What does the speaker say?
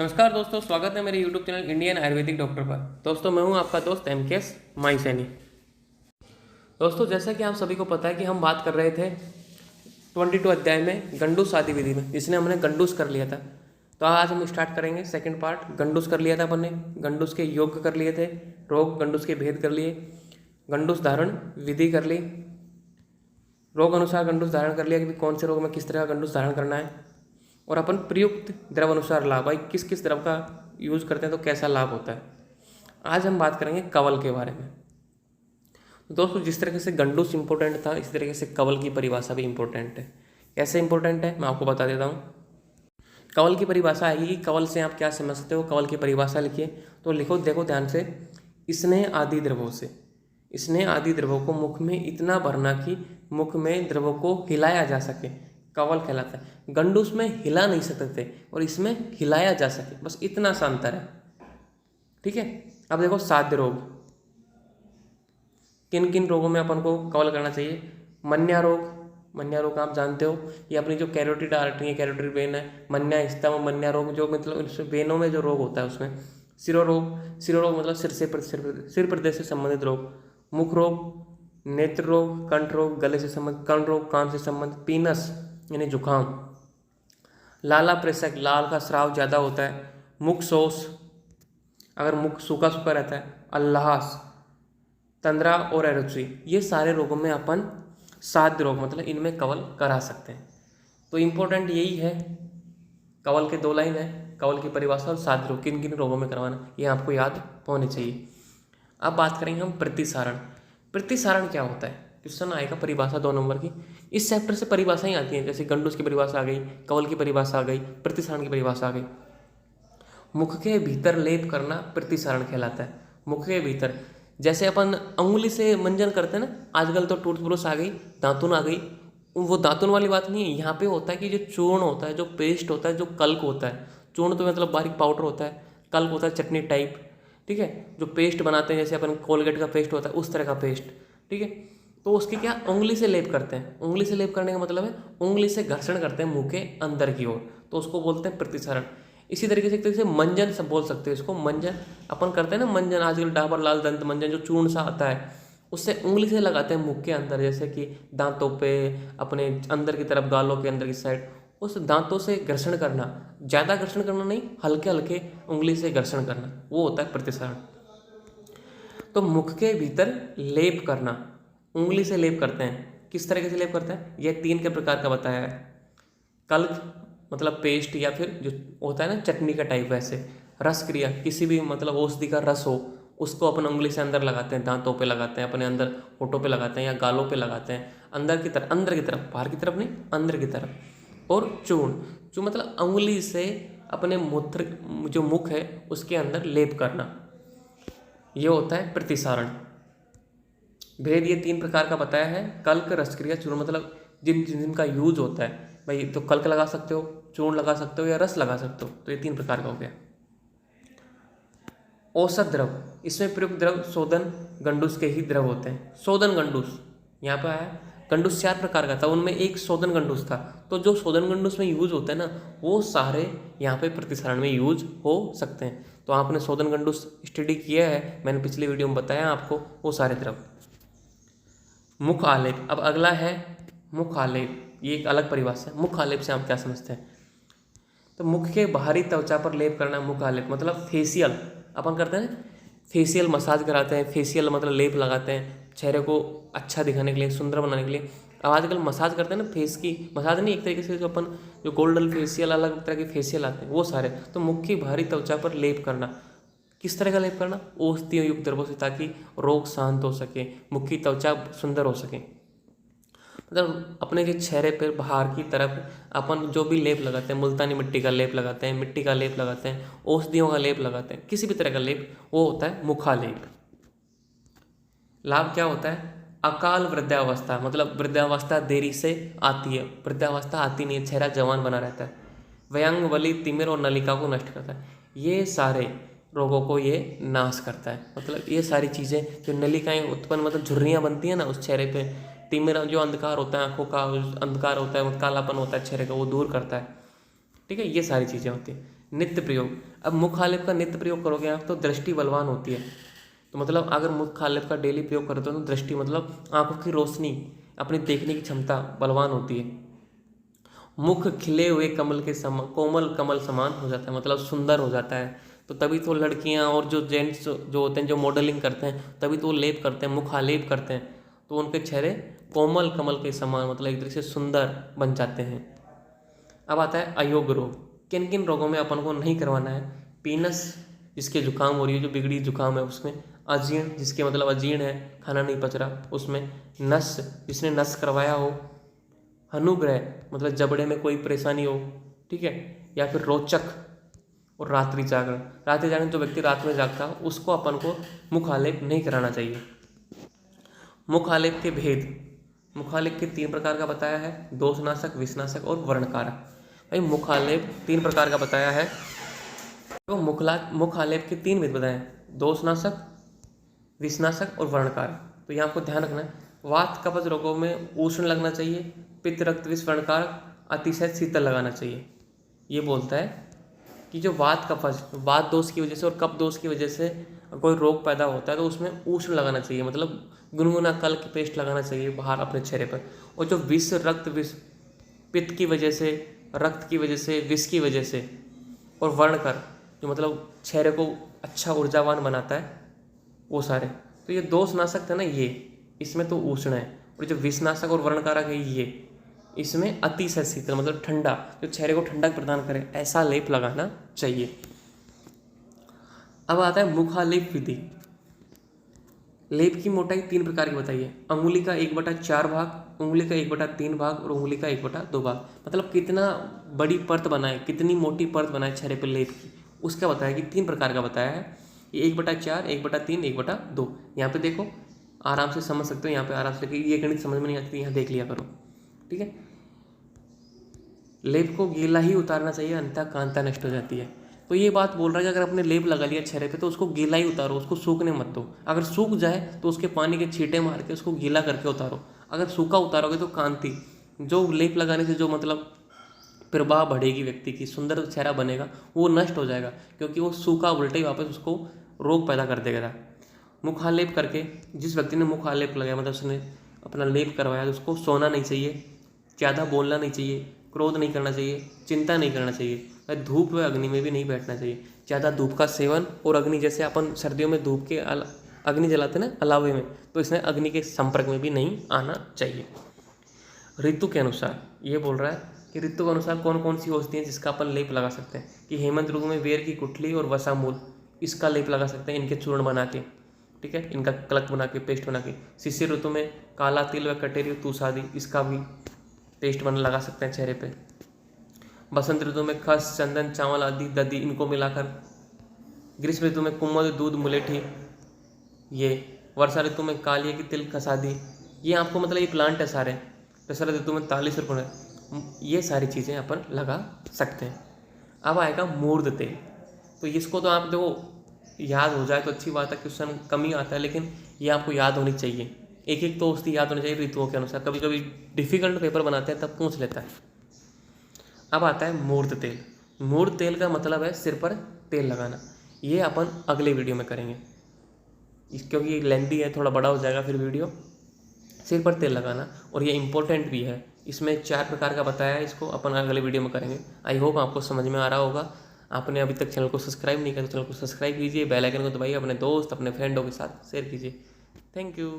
नमस्कार दोस्तों, स्वागत है मेरे YouTube channel Indian Ayurvedic doctor पर। दोस्तों मैं हूं आपका दोस्त एमकेएस माई सैनी। दोस्तों जैसा कि आप सभी को पता है कि हम बात कर रहे थे 22 अध्याय में गंडूस आदि विधि में, जिसने हमने गंडूस कर लिया था। तो आज हम स्टार्ट करेंगे सेकंड पार्ट। गंडूस कर लिया था अपन ने, गंडूस के योग कर लिए थे, रोग गंडूस के भेद कर लिए, गंडूस धारण विधि कर ली, रोग अनुसार गंडूस धारण कर लिया कि कौन से रोग में किस तरह का गंडूस धारण करना है, और अपन प्रयुक्त द्रव अनुसार लाभ, भाई किस किस द्रव का यूज करते हैं तो कैसा लाभ होता है। आज हम बात करेंगे कवल के बारे में। दोस्तों जिस तरीके से गंडूस इंपॉर्टेंट था, इसी तरीके से कवल की परिभाषा भी इंपॉर्टेंट है। कैसे इंपॉर्टेंट है मैं आपको बता देता हूँ। कवल की परिभाषा आएगी कि कवल से आप क्या समझ सकते हो। कवल की परिभाषा लिखिए तो लिखो, देखो ध्यान से, स्नेह आदि द्रवों से, स्नेह आदि द्रवों को मुख में इतना भरना कि मुख में द्रवों को हिलाया जा सके, कवल कहलाता है। गंडूस में हिला नहीं सकते थे और इसमें हिलाया जा सके, बस इतना सा अंतर है। ठीक है। अब देखो साध्य रोग, किन किन रोगों में अपन को कवल करना चाहिए। मन्या रोग, मन्या रोग आप जानते हो, ये अपनी जो कैरोटिड आर्टरी है, कैरोटिड वेन है, मन्या स्तंभ, मन्या रोग जो मतलब वेनों में जो रोग होता है उसमें। सिरोरोग, सिरोरोग मतलब सिर प्रदेश से संबंधित रोग। मुख रोग, नेत्र रोग, कंठ रोग, गले से संबंधित, कर्ण रोग, कान से संबंधित, पीनस यानी जुकाम, लाला प्रेशक, लाल का स्राव ज़्यादा होता है, मुख शोष, अगर मुख सूखा सूखा रहता है, अल्लास, तंद्रा और एरोची, ये सारे रोगों में अपन साध्य रोग मतलब इनमें कवल करा सकते हैं। तो इम्पोर्टेंट यही है, कवल के दो लाइन है, कवल की परिभाषा और साध्य रोग किन किन रोगों में करवाना, ये आपको याद होने चाहिए। अब बात करेंगे हम प्रतिसारण। प्रतिसारण क्या होता है, क्वेश्चन आएगा परिभाषा 2 नंबर की। इस चैप्टर से परिभाषाएं आती हैं, जैसे गंडूस की परिभाषा आ गई, कवल की परिभाषा आ गई, प्रतिसारण की परिभाषा आ गई। मुख के भीतर लेप करना प्रतिसारण कहलाता है। मुख के भीतर, जैसे अपन अंगुली से मंजन करते हैं ना, आजकल तो टूथब्रश आ गई, दातुन आ गई, वो दातुन वाली बात नहीं है। यहाँ पे होता है कि जो चूर्ण होता है, जो पेस्ट होता है, जो कल्क होता है, चूर्ण तो मतलब बारीक पाउडर होता है, कल्क होता है चटनी टाइप। ठीक है। जो पेस्ट बनाते हैं, जैसे अपन कोलगेट का पेस्ट होता है, उस तरह का पेस्ट। ठीक है। तो उसकी क्या उंगली से लेप करते हैं। उंगली से लेप करने का मतलब है उंगली से घर्षण करते हैं मुंह के अंदर की ओर, तो उसको बोलते हैं प्रतिसारण। इसी तरीके से एक तरीके से मंजन सब बोल सकते हैं इसको। मंजन अपन करते हैं ना, मंजन आजकल डाबर लाल दंत मंजन जो चूर्ण सा आता है, उससे उंगली से लगाते हैं मुख के अंदर, जैसे कि दांतों पे, अपने अंदर की तरफ, गालों के अंदर की साइड, उस दांतों से घर्षण करना, ज़्यादा घर्षण करना नहीं, हल्के हल्के उंगली से घर्षण करना, वो होता है प्रतिसारण। तो मुख के भीतर लेप करना, उंगली से लेप करते हैं। किस तरीके से लेप करते हैं, यह 3 के प्रकार का बताया है। कल्क मतलब पेस्ट, या फिर जो होता है ना चटनी का टाइप, वैसे रस क्रिया, किसी भी मतलब औषधि का रस हो, उसको अपन उंगली से अंदर लगाते हैं, दांतों पे लगाते हैं, अपने अंदर होठों पे लगाते हैं या गालों पे लगाते हैं, अंदर की तरफ, अंदर की तरफ, बाहर की तरफ नहीं, अंदर की तरफ। और चूर्ण, जो मतलब उंगली से अपने मूत्र, जो मुख है उसके अंदर लेप करना, ये होता है प्रतिसारण। भेद ये 3 प्रकार का बताया है। कल्क, रसक्रिया, चूर्ण, मतलब जिनका यूज होता है भाई, तो कल्क लगा सकते हो, चूर्ण लगा सकते हो, या रस लगा सकते हो, तो ये 3 प्रकार का हो गया। औसत द्रव, इसमें प्रयुक्त द्रव शोधन गंडूस के ही द्रव होते हैं। शोधन गंडूस यहाँ पे आया, गंडूस 4 प्रकार का था, उनमें एक शोधन गंडूस था। तो जो शोधन गंडूस में यूज होते हैं ना, वो सारे यहाँ पे प्रतिसारण में यूज हो सकते हैं। तो आपने शोधन गंडूस स्टडी किया है, मैंने पिछली वीडियो में बताया आपको, वो सारे द्रव। मुख आलेप, अब अगला है मुख आलेप, ये एक अलग परिभाषा है। मुख आलेप से हम क्या समझते हैं, तो मुख के बाहरी त्वचा पर लेप करना मुख आलेप, मतलब फेशियल अपन करते हैं ना, फेशियल मसाज कराते हैं, फेशियल मतलब लेप लगाते हैं चेहरे को अच्छा दिखाने के लिए, सुंदर बनाने के लिए। अब आजकल मसाज करते हैं ना, फेस की मसाज नहीं, एक तरीके से जो अपन जो गोल्डन फेशियल, अलग तरह के फेशियल आते हैं वो सारे। तो मुख की बाहरी त्वचा पर लेप करना, किस तरह का लेप करना, औषधियों युक्त द्रवों से, ताकि रोग शांत हो सके, मुख की त्वचा सुंदर हो सके। मतलब अपने के चेहरे पर बाहर की तरफ अपन जो भी लेप लगाते हैं, मुल्तानी मिट्टी का लेप लगाते हैं, मिट्टी का लेप लगाते हैं, औषधियों का लेप लगाते हैं, किसी भी तरह का लेप, वो होता है मुखालेप। लाभ क्या होता है, अकाल वृद्धावस्था, मतलब वृद्धावस्था देरी से आती है, वृद्धावस्था आती नहीं है, चेहरा जवान बना रहता है। व्यंग, वली, तिमिर और नलिका को नष्ट करता है, ये सारे रोगों को ये नाश करता है। मतलब ये सारी चीज़ें, जो नलिकाएं उत्पन्न मतलब झुर्रियाँ बनती हैं ना उस चेहरे पे, तिमिर जो अंधकार होता है, आंखों का अंधकार होता है, कालापन होता है चेहरे का, वो दूर करता है। ठीक है, ये सारी चीज़ें होती हैं। नित्य प्रयोग। अब मुख आलेप का नित्य प्रयोग करोगे आप तो दृष्टि बलवान होती है। तो मतलब अगर मुख आलेप का डेली प्रयोग करते हो तो दृष्टि मतलब आंखों की रोशनी, अपनी देखने की क्षमता बलवान होती है। मुख खिले हुए कमल के समान, कोमल कमल समान हो जाता है, मतलब सुंदर हो जाता है। तो तभी तो लड़कियां और जो जेंट्स जो होते हैं, जो मॉडलिंग करते हैं, तभी तो वो लेप करते हैं, मुखालेप करते हैं, तो उनके चेहरे कोमल कमल के समान, मतलब एक तरह से सुंदर बन जाते हैं। अब आता है अयोग्य रोग। किन किन रोगों में अपन को नहीं करवाना है? पीनस, जिसके जुकाम हो रही है, जो बिगड़ी जुकाम है उसमें। अजीर्ण, जिसके मतलब अजीर्ण है, खाना नहीं पच रहा, उसमें। नस, जिसने नस करवाया हो। अनुग्रह, मतलब जबड़े में कोई परेशानी हो, ठीक है। या फिर रोचक और रात्रि जागरण। रात्रि जागरण, जो व्यक्ति रात में जागता है उसको अपन को मुखालेप नहीं कराना चाहिए। मुखालेप के भेद, मुखालेप के 3 प्रकार का बताया है, दोषनाशक, विषनाशक और वर्णकारक। भाई मुखालेप 3 प्रकार का बताया है, तो मुखालेप के 3 भेद बताए हैं, दोषनाशक, विषनाशक और वर्णकारक। तो यहाँ आपको ध्यान रखना है, वात कफज रोगों में उष्ण लगना चाहिए, पित्त रक्त विष वर्णकारक, अतिशय शीतल लगाना चाहिए। ये बोलता है कि जो वात कफज, वात दोष की वजह से और कफ दोष की वजह से कोई रोग पैदा होता है तो उसमें उष्ण लगाना चाहिए, मतलब गुनगुना कल की पेस्ट लगाना चाहिए बाहर अपने चेहरे पर। और जो विष रक्त विष, पित्त की वजह से, रक्त की वजह से, विष की वजह से, और वर्णकर, जो मतलब चेहरे को अच्छा ऊर्जावान बनाता है, वो सारे। तो ये दोषनाशक था ना, ये इसमें तो उष्ण है। और जो विषनाशक और वर्णकारक है ये, इसमें अतिशय शीतल, मतलब ठंडा, जो चेहरे को ठंडक प्रदान करे, ऐसा लेप लगाना चाहिए। अब आता है मुखालेप विधि। लेप की मोटाई 3 प्रकार की बताइए, अंगुली का 1/4 भाग, उंगली का 1/3 भाग और उंगली का 1/2 भाग। मतलब कितना बड़ी परत बनाए, कितनी मोटी परत बनाए चेहरे पर लेप की, उसका बताया कि 3 प्रकार का बताया है। ये 1/4, 1/3, 1/2। यहाँ पे देखो, आराम से समझ सकते हो, यहाँ पे आराम से, ये गणित समझ में नहीं आती, यहाँ देख लिया करो, ठीक है। लेप को गीला ही उतारना चाहिए, अन्यथा कांता नष्ट हो जाती है। तो ये बात बोल रहा है कि अगर आपने लेप लगा लिया चेहरे पे तो उसको गीला ही उतारो, उसको सूखने मत दो। अगर सूख जाए तो उसके पानी के छींटे मार के उसको गीला करके उतारो। अगर सूखा उतारोगे तो कांति, जो लेप लगाने से जो मतलब प्रभाव बढ़ेगी, व्यक्ति की सुंदर चेहरा बनेगा, वो नष्ट हो जाएगा, क्योंकि वो सूखा उल्टे ही वापस उसको रोग पैदा कर देगा। मुखालेप करके, जिस व्यक्ति ने मुखालेप लगाया, मतलब उसने अपना लेप करवाया, तो उसको सोना नहीं चाहिए, ज़्यादा बोलना नहीं चाहिए, क्रोध नहीं करना चाहिए, चिंता नहीं करना चाहिए, धूप व अग्नि में भी नहीं बैठना चाहिए। ज़्यादा धूप का सेवन और अग्नि, जैसे अपन सर्दियों में धूप के अग्नि जलाते ना अलावे में, तो इसमें अग्नि के संपर्क में भी नहीं आना चाहिए। ऋतु के अनुसार ये बोल रहा है कि ऋतु के अनुसार कौन कौन सी औषधि है जिसका अपन लेप लगा सकते हैं, कि हेमंत ऋतु में बेर की गुठली और वसा मूल, इसका लेप लगा सकते हैं, इनके चूर्ण बना के, ठीक है, इनका कलक बना के, पेस्ट बना के। शिशिर ऋतु में काला तिल व कटेरी तूसादी, इसका भी पेस्ट बना लगा सकते हैं चेहरे पे। बसंत ऋतु में खस, चंदन, चावल आदि दधी, इनको मिलाकर। ग्रीष्म ऋतु में कुमुद, दूध, मुलेठी, ये। वर्षा ऋतु में कालिए की तिल, खसादी, ये आपको मतलब ये प्लांट है सारे। दशरथ ऋतु में 40 रुपये, ये सारी चीज़ें अपन लगा सकते हैं। अब आएगा मूर्ध तेल। तो इसको तो आप देखो याद हो जाए तो अच्छी बात है, क्वेश्चन कम ही आता है, लेकिन ये आपको याद होनी चाहिए। एक एक तो औषधि याद होनी चाहिए ऋतुओं के अनुसार, कभी कभी डिफिकल्ट पेपर बनाते हैं तब पूछ लेता है। अब आता है मूर्ध तेल। मूर्ध तेल का मतलब है सिर पर तेल लगाना। ये अपन अगले वीडियो में करेंगे, क्योंकि लेंथी है, थोड़ा बड़ा हो जाएगा फिर वीडियो। सिर पर तेल लगाना, और ये इम्पोर्टेंट भी है, इसमें 4 प्रकार का बताया है, इसको अपन अगले वीडियो में करेंगे। आई होप आपको समझ में आ रहा होगा। आपने अभी तक चैनल को सब्सक्राइब नहीं किया तो चैनल को सब्सक्राइब कीजिए, बेल आइकन को दबाइए, अपने दोस्त, अपने फ्रेंडों के साथ शेयर कीजिए। Thank you.